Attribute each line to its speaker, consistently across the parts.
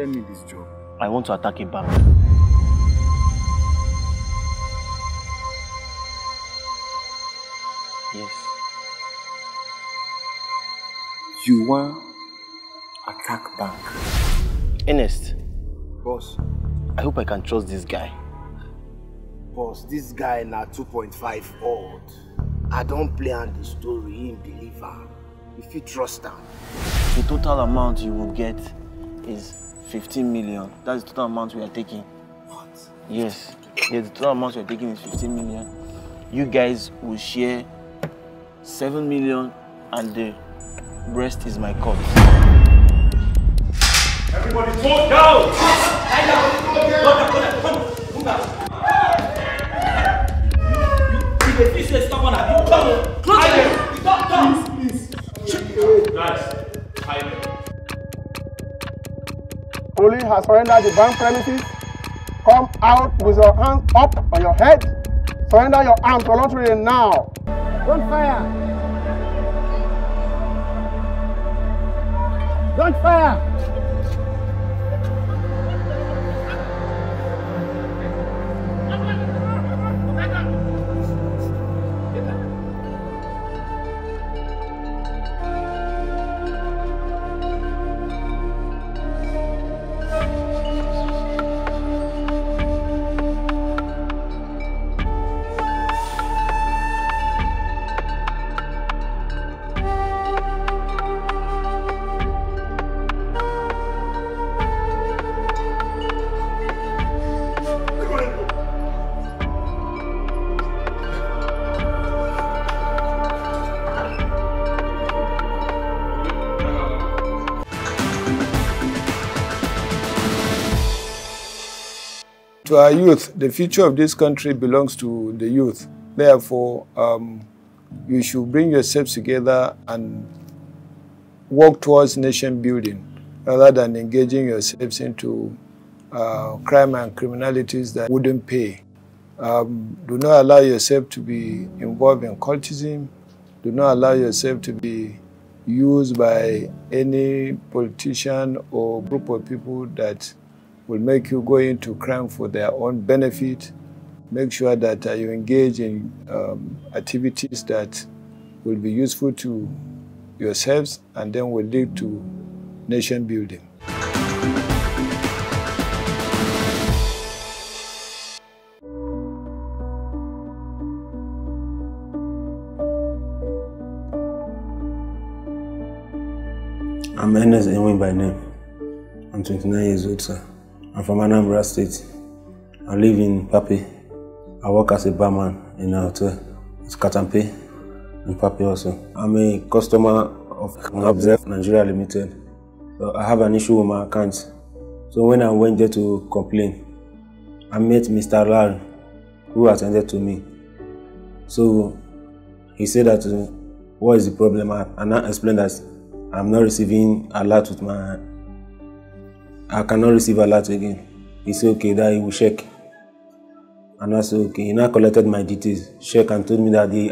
Speaker 1: get me this job?
Speaker 2: I want to attack a bank. Yes.
Speaker 1: You want attack bank?
Speaker 2: Ernest.
Speaker 1: Boss.
Speaker 2: I hope I can trust this guy.
Speaker 1: Boss, this guy na 2.5 old. I don't play on the story in believer. If you trust him.
Speaker 2: The total amount you will get is 15 million. That's the total amount we are taking.
Speaker 1: What?
Speaker 2: Yes. Yes, the total amount we are taking is 15 million. You guys will share 7 million and the rest is my cut.
Speaker 3: Everybody talk down! Lie down! Come on! You refuse to stop on that. You come on! Close it! Please. Guys, hide.
Speaker 4: Police has surrendered the bank premises. Come out with your hands up on your head. Surrender your arms voluntarily now. Don't fire. Don't fire.
Speaker 5: To our youth, the future of this country belongs to the youth. Therefore, you should bring yourselves together and work towards nation building rather than engaging yourselves into crime and criminalities that wouldn't pay. Do not allow yourself to be involved in cultism. Do not allow yourself to be used by any politician or group of people that will make you go into crime for their own benefit. Make sure that you engage in activities that will be useful to yourselves and then will lead to nation building.
Speaker 6: I'm Ernest by name. I'm 29 years old, sir. I'm from Anambra State. I live in Mpape. I work as a barman in a hotel. It's Mpape in Mpape also. I'm a customer of Nigeria Limited. So I have an issue with my account. So when I went there to complain, I met Mr. Larry, who attended to me. So he said that, what is the problem? And I explained that I'm not receiving alert with my... I cannot receive alert again. He said, okay, that he will check. And I said, okay. He now collected my details, check, and told me that the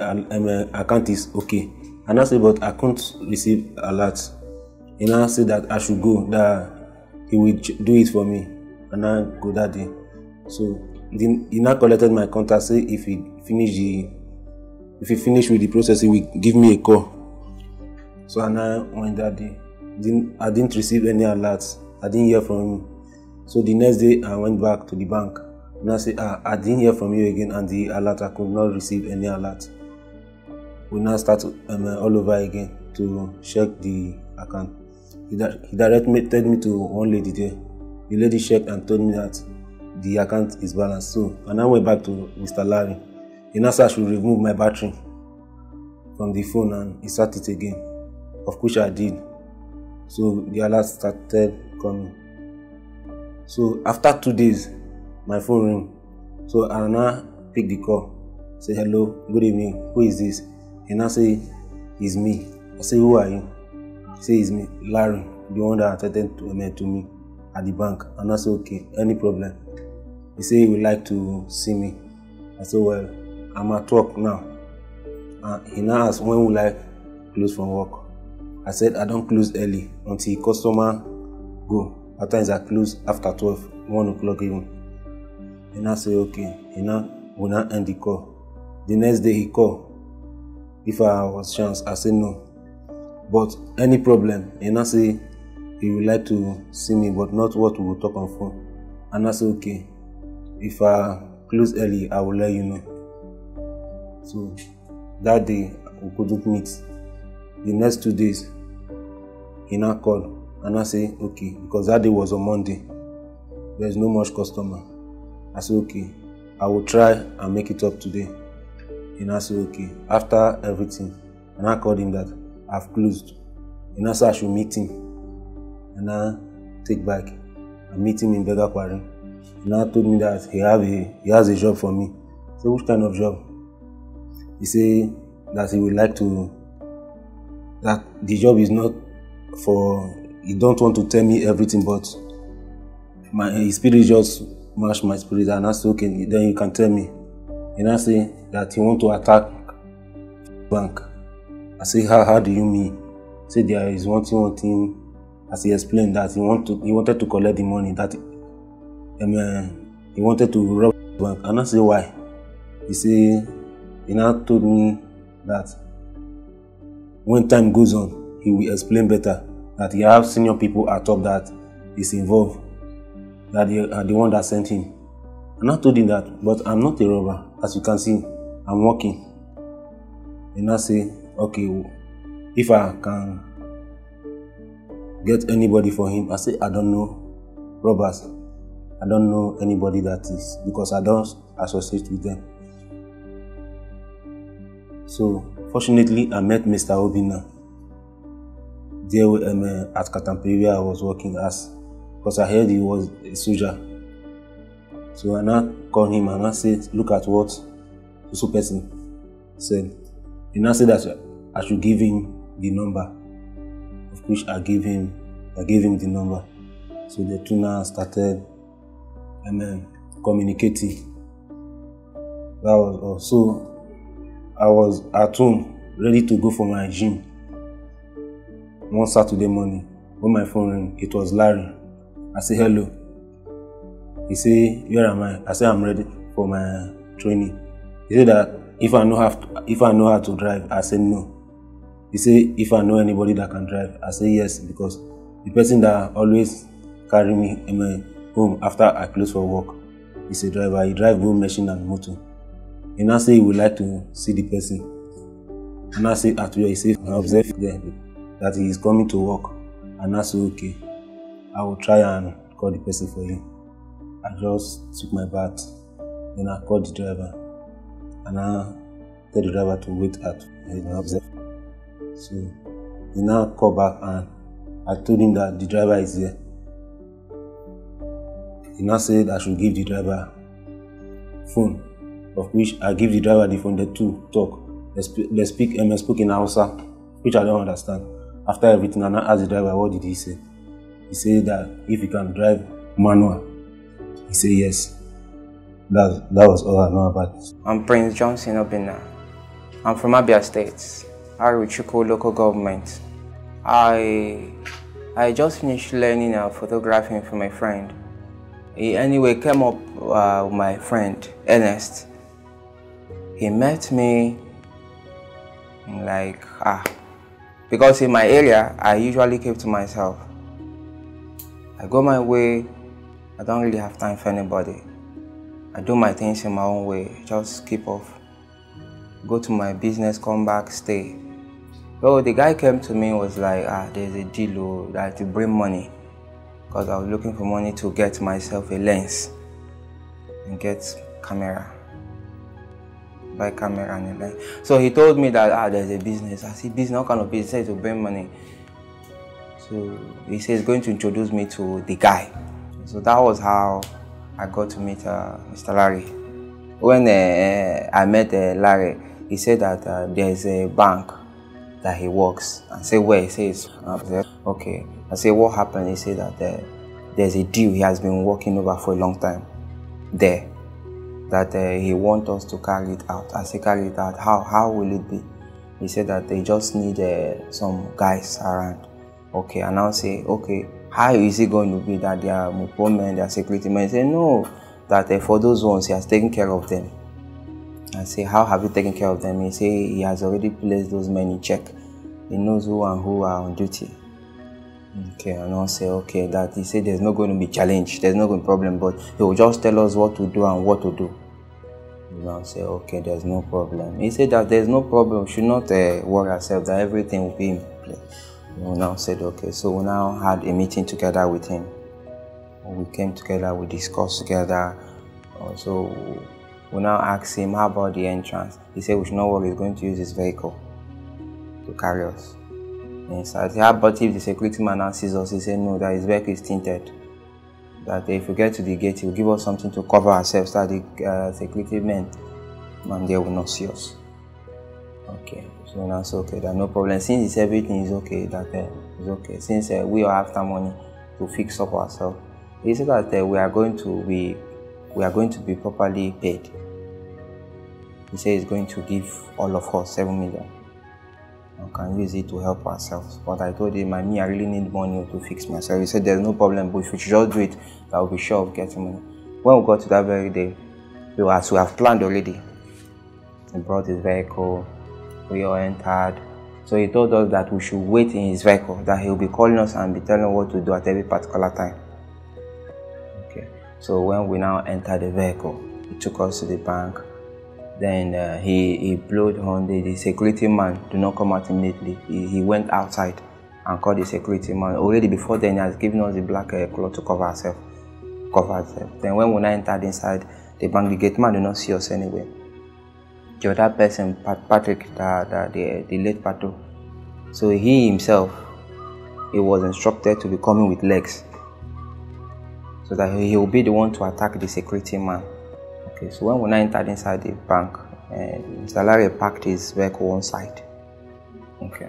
Speaker 6: account is okay. And I said, but I couldn't receive alert. He now said that I should go, that he will do it for me. And I go that day. So he now collected my contact, say if he finish with the process, he will give me a call. So I now went that day. I didn't receive any alerts. I didn't hear from him. So the next day I went back to the bank and I said, I didn't hear from you again, and the alert, I could not receive any alert. We now start all over again to check the account. He directed me to one lady there. The lady checked and told me that the account is balanced. So I now went back to Mr. Larry. He now said I should remove my battery from the phone and he started it again, of which I did. So the alert started coming. So after 2 days, my phone rang. So I now pick the call. Say, hello, good evening, who is this? He now say, it's me. I say, who are you? He say, it's me, Larry, the one that attended to me at the bank. And I say, okay, any problem? He say he would like to see me. I said, well, I'm at work now. He now asked, when will I close from work? I said, I don't close early until customer go. At times I close after 12, 1 o'clock even. He now say, okay, he now will not end the call. The next day he call. If I was chance, I say no. But any problem, he now say he would like to see me, but not what we will talk on phone. And I say, okay, if I close early, I will let you know. So that day, we couldn't meet. The next 2 days, he now called. And I say, okay, because that day was on Monday. There's no much customer. I say, okay, I will try and make it up today. And I say, okay, after everything. And I called him that I've closed. And I said I should meet him. And I take back and meet him in Bega Quarry. And I told me that he has a job for me. So which kind of job? He said that he would like to, that the job is not for, he don't want to tell me everything, but his spirit just matched my spirit. And I said, okay, then you can tell me. And I say that he want to attack bank. I say, how do you mean? He said there is one thing, as he explained that he wanted to collect the money, that he wanted to rob the bank. And I say, why? He say, he now told me that when time goes on, he will explain better, that he have senior people at top that is involved, that they are the one that sent him. And I told him that, but I'm not a robber. As you can see, I'm working. And I say, okay, if I can get anybody for him, I say, I don't know robbers. I don't know anybody that is, because I don't associate with them. So, fortunately, I met Mr. Obina there at Katampe where I was working as, because I heard he was a soldier. So I now called him and I said, look at what this person said. He now said that I should give him the number, of which I gave him the number. So the two now started communicating. That was all. So I was at home, ready to go for my gym. One Saturday morning, when my phone rang, it was Larry. I said, hello. He said, where am I? I said, I'm ready for my training. He said that if I know how to drive, I said no. He said, if I know anybody that can drive, I said yes, because the person that always carry me home after I close for work is a driver. He drives both machine and motor. And I say he would like to see the person. And I say at where he said, I observed there that he is coming to work. And I said, okay, I will try and call the person for you. I just took my bath, then I called the driver, and I told the driver to wait at the observer. So he now called back and I told him that the driver is there. He now said I should give the driver phone, of which I give the driver the phone. The two talk. They speak in Hausa, which I don't understand. After everything, and I asked the driver, what did he say? He said that if he can drive manual, he said yes. That was all I know about it.
Speaker 7: I'm Prince Johnson Obina. I'm from Abia State, Aruchuku local government. I just finished learning photographing from my friend. He anyway came up with my friend Ernest. He met me like because in my area I usually keep to myself. I go my way. I don't really have time for anybody. I do my things in my own way, just keep off. Go to my business, come back, stay. So the guy came to me and was like, there's a deal that to bring money. Because I was looking for money to get myself a lens and get camera. Buy camera and a lens. So he told me that there's a business. I said, business, what kind of business to bring money? So he says he's going to introduce me to the guy. So that was how I got to meet Mr. Larry. When I met Larry, he said that there's a bank that he works. I said, where? He says, okay. I said, what happened? He said that there's a deal he has been working over for a long time there, that he wants us to carry it out. I said, carry it out. How will it be? He said that they just need some guys around. Okay, and I'll say, okay, how is it going to be that they are Mpape men, they are security men? He said, no, that for those ones, he has taken care of them. I say, how have you taken care of them? He said, he has already placed those men in check. He knows who and who are on duty. Okay, and I'll say, okay, that he said there's not going to be challenge, there's not going to be problem, but he will just tell us what to do and what to do. And I'll say, okay, there's no problem. He said that there's no problem, we should not worry ourselves, that everything will be in place. We now said, okay, so we now had a meeting together with him. We came together, we discussed together. So we now asked him, how about the entrance? He said we should not worry, he's going to use his vehicle to carry us inside. How about if the security man now sees us? He said no, that his vehicle is tinted. That if we get to the gate, he will give us something to cover ourselves, that the security men there will not see us. Okay, so now it's okay, that no problem. Since everything is okay, that it's okay. Since we are after money to fix up ourselves, he said that we are going to be properly paid. He said he's going to give all of us 7 million. We can use it to help ourselves. But I told him, I really need money to fix myself. He said there's no problem, but if we should just do it, I will be sure of getting money. When we got to that very day, as we have planned already, he brought his vehicle, we all entered. So he told us that we should wait in his vehicle, that he will be calling us and be telling us what to do at every particular time. Okay. So when we now entered the vehicle, he took us to the bank. Then he blowed on the security man to not come out immediately. He went outside and called the security man. Already before then, he has given us the black cloth to cover ourselves. Then when we now entered inside the bank, the gate man did not see us anyway. The other person, Patrick, the late Pato, so he himself, he was instructed to be coming with legs, so that he will be the one to attack the security man. Okay, so when we now entered inside the bank, Mr. Larry parked his vehicle one side. Okay,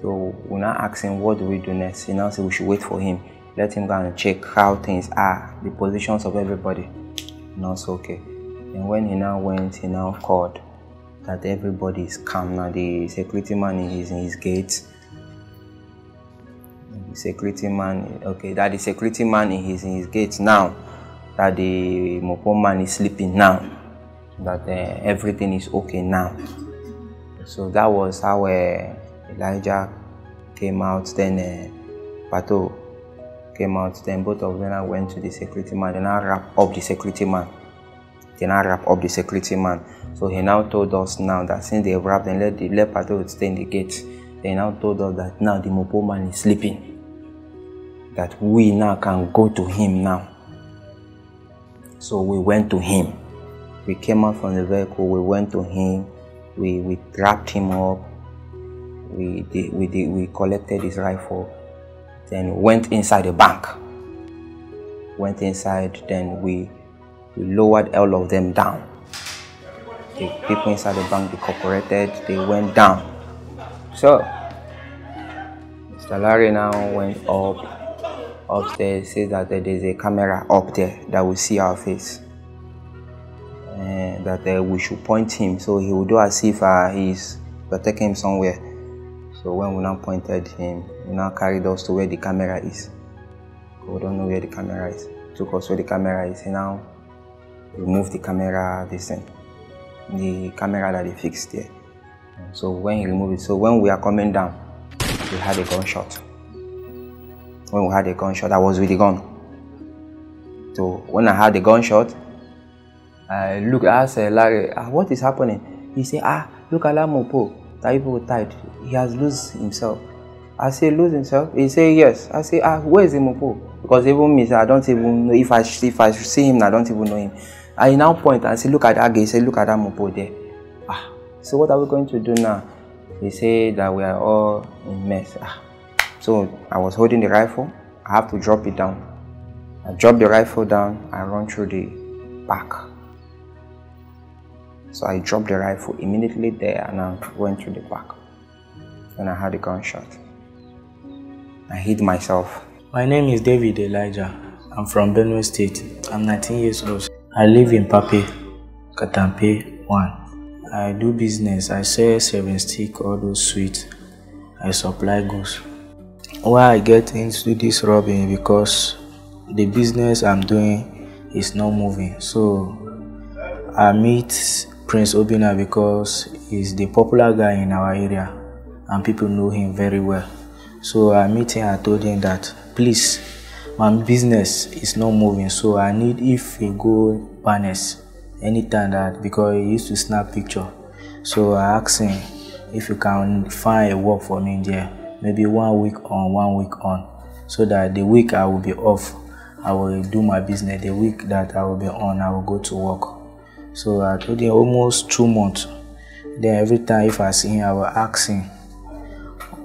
Speaker 7: so we now asked him, what do we do next? He now said we should wait for him, let him go and check how things are, the positions of everybody. And also, okay. And when he now went, he now called that everybody is calm now. The security man is in his gate. The security man, okay, that the security man is in his gate now. That the Mpape man is sleeping now, that everything is okay now. So that was how Elijah came out, then Pato came out, then both of them went to the security man, then I wrapped up the security man. So he now told us now that since they wrapped and let Pato stay in the gate, they now told us that now the Mpape man is sleeping, that we now can go to him now. So we went to him. We came out from the vehicle, we went to him, we wrapped him up, we collected his rifle, then went inside the bank. Went inside, then we lowered all of them down. The people inside the bank, they cooperated, they went down. So Mr. Larry now went upstairs, says that there is a camera up there that will see our face, and that we should point him, so he will do as if we're taking him somewhere. So when we now pointed him, we now carried us to where the camera is. We don't know where the camera is. Took us where the camera is. He now removed the camera, the camera that he fixed there. So when he removed it, so when we are coming down, we had a gunshot. When we had a gunshot, I was with the gun. So when I had the gunshot, I asked Larry, what is happening? He said, look at that Mpape, that people tied. He has lost himself. I said, lose himself? He said, yes. I said, where is the Mpape? Because even me, I don't even know, if I see him, I don't even know him. I now point and say, look at that guy. He said, look at that Mpape there. So what are we going to do now? He said that we are all in mess. So I was holding the rifle. I have to drop it down. I dropped the rifle down. I run through the back. So I dropped the rifle immediately there and I went through the back. And I had a gunshot. I hit myself.
Speaker 8: My name is David Elijah. I'm from Benue State. I'm 19 years old. I live in Mpape, Katampe 1. I do business. I sell 7 stick, all those sweets. I supply goods. why I get into this robbery because the business I'm doing is not moving. So I meet Prince Obinna because he's the popular guy in our area and people know him very well. So I meet him, I told him that please, my business is not moving, so I need if he go banners anytime that, because he used to snap picture. So I asked him if he can find a work for me there, maybe 1 week on, 1 week on, so that the week I will be off, I will do my business. The week that I will be on, I will go to work. So I told him almost 2 months. Then every time if I see him, I will ask him,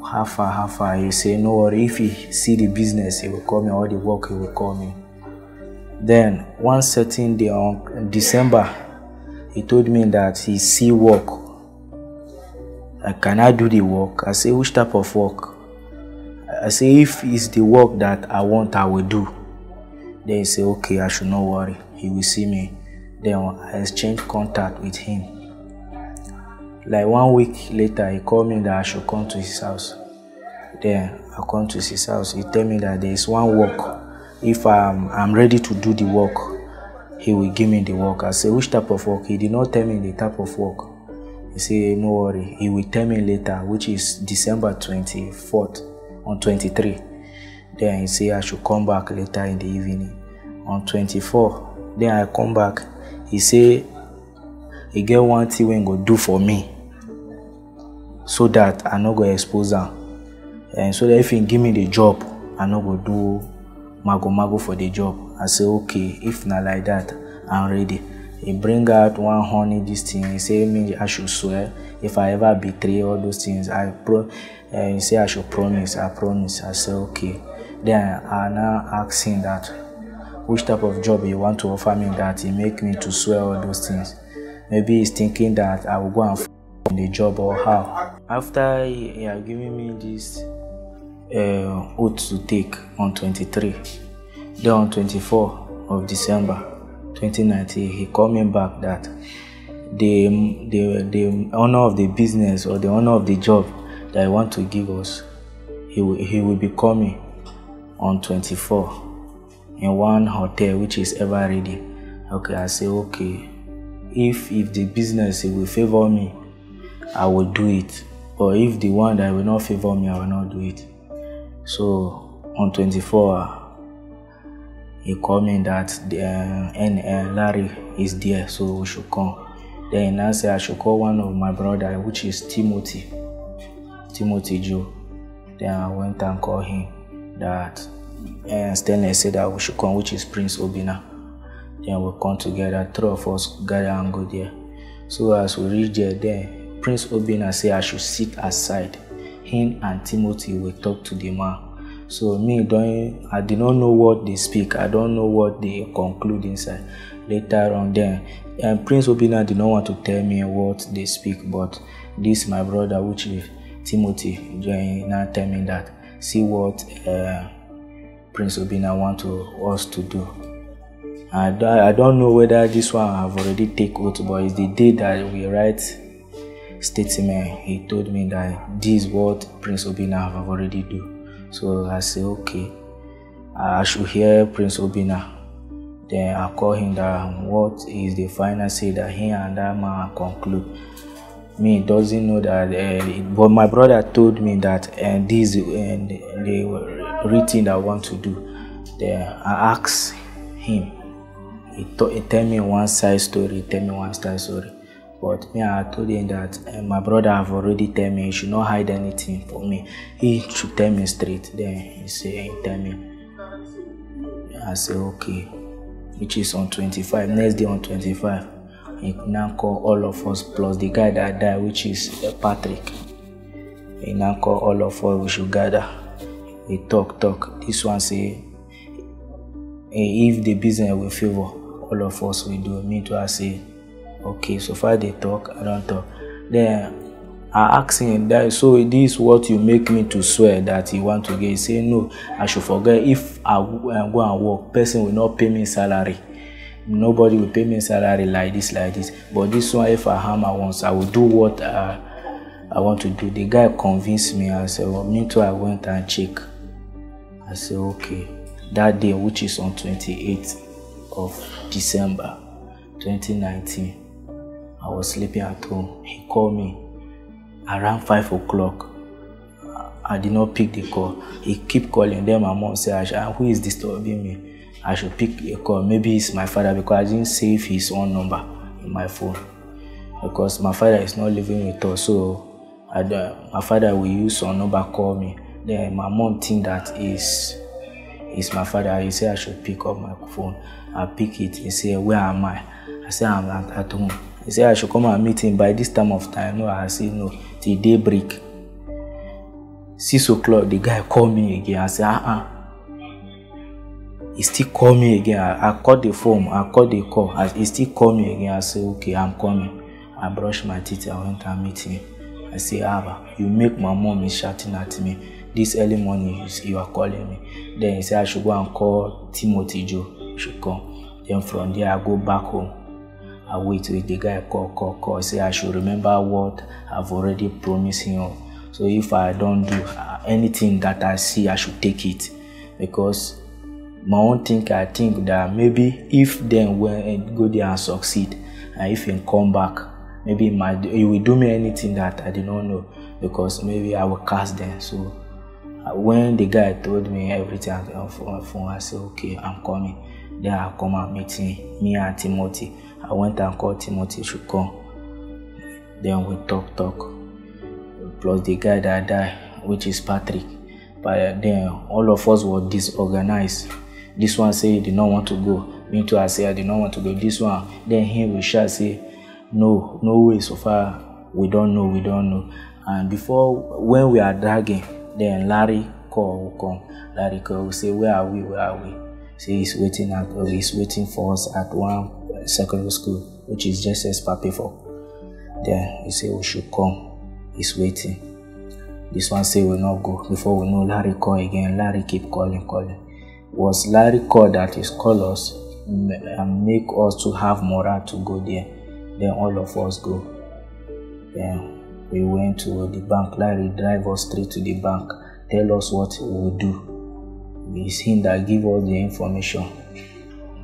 Speaker 8: how far? He say, no worry, if he see the business, he will call me, or the work, he will call me. Then one certain day on December, he told me that he see work. Can I do the work? I say, which type of work? I say, if it's the work that I want, I will do. Then he say, okay, I should not worry. He will see me. Then I exchange contact with him. Like 1 week later, he called me that I should come to his house. Then I come to his house. He tell me that there is one work. If I'm ready to do the work, he will give me the work. I say, which type of work? He did not tell me the type of work. He say, no worry. He will tell me later, which is December 24th, on 23. Then he say I should come back later in the evening. On 24, then I come back. He say he get one thing when go do for me, so that I no go expose am. And so that if he give me the job, I no go do mago for the job. I say okay, if not like that, I'm ready. He bring out one honey this thing. He say me I should swear if I ever betray all those things. He say I should promise. I promise. I say okay. Then I now ask him that which type of job he want to offer me that he make me to swear all those things. Maybe he's thinking that I will go and in the job or how. After he had given me this oath to take on 23, then on 24 of December 2019, he called me back that the owner of the business or the owner of the job that he want to give us, he will be coming on 24 in one hotel which is ever ready. Okay, I say okay. If the business will favor me, I will do it. Or if the one that will not favor me, I will not do it. So on 24, he called me that Larry is there, so we should come. Then he now said I should call one of my brother, which is Timothy Joe. Then I went and called him that Stanley said that we should come, which is Prince Obinna. Then we come together, 3 of us gather and go there. So as we reach there, then Prince Obinna said I should sit aside. Him and Timothy will talk to the man. So I did not know what they speak. I don't know what they conclude inside. Later on then, Prince Obinna did not want to tell me what they speak, but this my brother, which is Timothy, now tell me that see what Prince Obinna want us to do. I don't know whether this one I have already take oath, but it's the day that we write statement. He told me that this is what Prince Obinna have already do. So I say okay, I should hear Prince Obinna. Then I call him that what is the final say that he and that man conclude. Me doesn't know that, but my brother told me that this the written that I want to do. Then I asked him. He tell me one side story. But me, I told him that my brother have already told me he should not hide anything for me. He should tell me straight. Then he say, tell me. I say okay, which is on 25. Next day on 25, he now call all of us plus the guy that died, which is Patrick. He now call all of us. We should gather. We talk. This one say, if the business will favor, all of us will do. Me too. I say. Okay, so far they talk, I don't talk. Then I asked him that, so this is what you make me to swear that you want to get. He say no, I should forget. If I go and work, person will not pay me salary. Nobody will pay me salary like this. But this one, if I hammer once, I will do what I want to do. The guy convinced me. I said, well, me too. I went and check. I say, okay. That day, which is on 28th of December 2019, I was sleeping at home. He called me around 5 o'clock. I did not pick the call. He kept calling. Then my mom said, who is disturbing me? I should pick a call. Maybe it's my father, because I didn't save his own number in my phone. Because my father is not living with us, so my father will use some number call me. Then my mom think that is my father. He said I should pick up my phone. I pick it. He said, where am I? I said, I'm at home. He said I should come and meet him by this time of time. No, I said no, till daybreak. 6 o'clock, the guy called me again. I said, He still called me again. I called the phone. I called the call. He still called me again. I said, okay, I'm coming. I brushed my teeth. I went and meet him. I said, Abba, you make my mom is shouting at me. This early morning, you are calling me. Then he said I should go and call Timothy Joe. He should come. Then from there, I go back home. I wait with the guy, call. I say I should remember what I've already promised him. So if I don't do anything that I see, I should take it. Because my own thing, I think that maybe if then when I go there and succeed, and if he come back, maybe he will do me anything that I did not know. Because maybe I will cast them. So when the guy told me everything on my phone, I said, okay, I'm coming. Then I come and meet him, me and Timothy. I went and called Timothy to come. Then we talk. Plus the guy that died, which is Patrick. But then all of us were disorganized. This one said he did not want to go. Me too, I said I did not want to go. This one, then him we shall say, no way so far. We don't know. And before, when we are dragging, then Larry will come. Larry will say, where are we? Say he's waiting for us at one secondary school, which is just as Mpape for. Then he say we should come. He's waiting. This one say we'll not go. Before we know, Larry call again. Larry keep calling. Was Larry call that is call us and make us to have morale to go there. Then all of us go. Then we went to the bank. Larry drive us straight to the bank. Tell us what we will do. It's him that give us the information.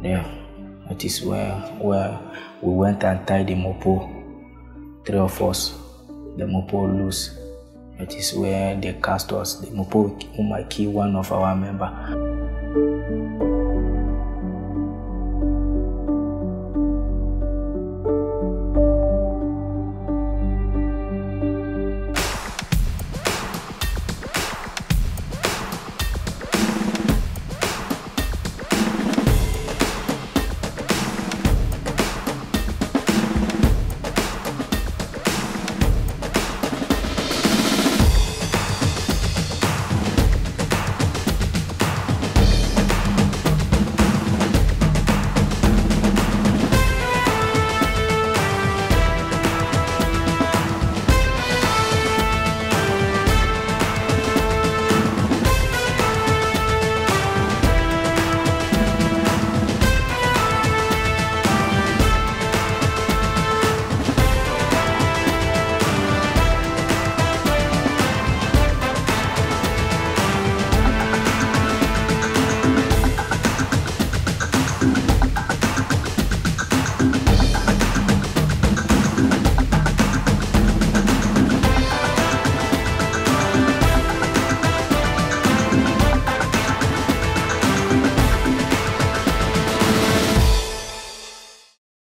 Speaker 8: Then that is where we went and tied the mopo. 3 of us. The mopo loose. That is where they cast us. The mopo might kill one of our members.